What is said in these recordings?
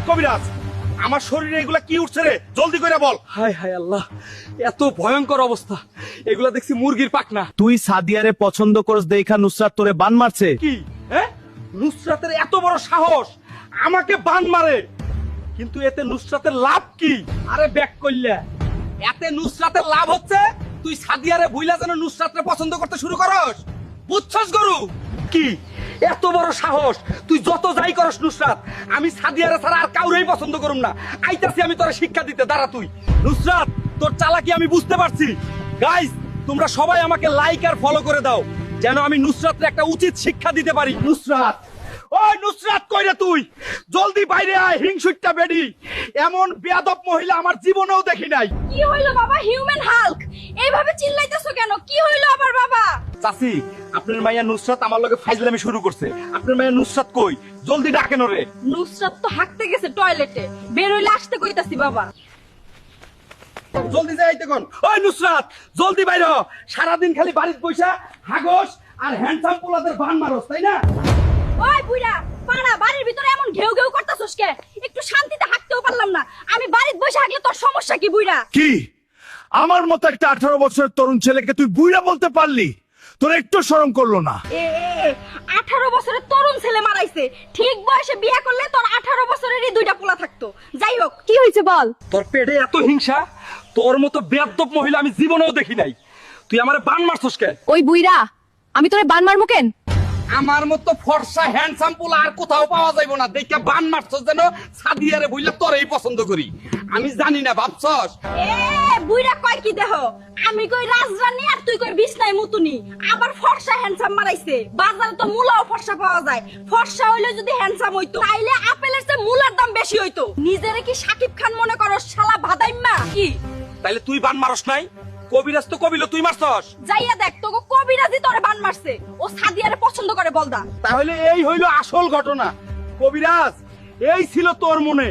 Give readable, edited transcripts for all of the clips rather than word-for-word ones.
কবিরাজ, আমার শরীরে এগুলা কি উঠছে রে? জলদি করে বল। হায় হায় আল্লাহ, এত ভয়ঙ্কর অবস্থা। এগুলা দেখছি মুরগির পাখনা। তুই সাদিয়ারে পছন্দ করস দেখা নুসরাত তোরে বান মারছে। কি হ্যাঁ? নুসরাতের এত বড় সাহস আমাকে বান মারে, কিন্তু এতে নুসরাতের লাভ কি? আরে ব্যাক করলে এতে নুসরাতের লাভ হচ্ছে তুই সাদিয়ারে ভুইলা যেন নুসরাতরে পছন্দ করতে শুরু করস। বুঝছস গরু? কি এত বড় সাহস, তুই যত যাই করস নুসরাত, আমি সাদিয়ারে ছাড়া আর কাউরেই পছন্দ করুম না। আইতাছি আমি তোরে শিক্ষা দিতে, দাঁড়া তুই। নুসরাত, তোর চালাকি আমি বুঝতে পারছি। গাইস, তোমরা সবাই আমাকে লাইক আর ফলো করে দাও, যেন আমি নুসরাতকে একটা উচিত শিক্ষা দিতে পারি। নুসরাত, ওই নুসরাত, কই রে তুই? জলদি বাইরে আয়, হিংসুটটা বেডি। এমন বেয়াদব মহিলা আমার জীবনেও দেখি নাই। কি হইলো বাবা? হিউম্যান হাল্ক, এইভাবে চিল্লাইতেছো কেন? কি হইলো আবার বাবা? চাচি, আপনার মাইয়া নুসরাত আমার লগে ফাইজলামি শুরু করছে। আপনার মাইয়া নুসরাত কই? জলদি ডাকেন ওরে। নুসরাত তো হাঁকতে গেছে টয়লেটে, বের হইলে আসতে কইতাছি বাবা। জলদি যাইতে কোন। ওই নুসরাত, জলদি বাইরে হ। সারাদিন খালি বাড়িতে বইসা হাগস আর হ্যান্ডসাম পোলাদের বান মারস, তাই না? ওই বুইড়া, পাড়া বাড়ির ভিতরে এমন ঘেউ ঘেউ করতাছস কে? একটু শান্তিতে হাঁকতেও পারলাম না। আমি বাড়িতে বসে হাঁকলে তোর সমস্যা কি বুইড়া? কি আমার মতো একটা 18 বছরের তরুণ ছেলেকে তুই বুইড়া বলতে পারলি? তোর একটু শরম করলো না? 18 বছরের তরুণ ছেলে মারাইছে। ঠিক বয়সে বিয়ে করলে তোর 18 বছরেরই দুইটা পোলা থাকতো। যাই হোক, কি হয়েছে বল? তোর পেটে এত হিংসা, তোর মতো বেয়াদব মহিলা আমি জীবনেও দেখি নাই। তুই আমারে বান মারছস কে? ওই বুইড়া, আমি তোরে বান মারমু কেন? আমার মতো ফর্সা হ্যান্ডসাম পোলা আর কোথাও পাওয়া যাইবো না। দেখে বান মারছস যেন সাদিয়ারে বইলা তোরেই পছন্দ করি। আমি জানি না ভাবছস? বুইড়া কয় কি দেহ? আমি কই রাজরানী আর তুই কই বিছনায় মুতুনি। আবার ফর্সা হ্যান্ডসাম মারাইছে। বাজারে তো মূলাও ফর্সা পাওয়া যায়। ফর্সা হইলে যদি হ্যান্ডসাম হইতো, তাইলে আপেলের চেয়ে মূলার দাম বেশি হইতো। নিজেরে কি সাকিব খান মনে করস? শালা ভাদাইম্মা কি? তাইলে তুই বান মারস নাই? কবিরাজ তো কবিল, তুই মারছস। যাইয়া দেখ, তোকে কবিরাজি তোরে বান মারছে। ও সাদিয়ারে পছন্দ করে বলদা। তাহলে এই হইলো আসল ঘটনা। কবিরাজ, এই ছিল তোর মনে।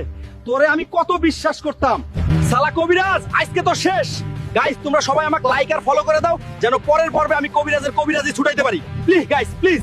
তোরে আমি কত বিশ্বাস করতাম। শালা কবিরাজ, আজকে তো শেষ। গাইস, তোমরা সবাই আমাকে লাইক আর ফলো করে দাও, যেন পরের পর্বে আমি কবিরাজের কবিরাজি ছুটাইতে পারি। Please guys, please.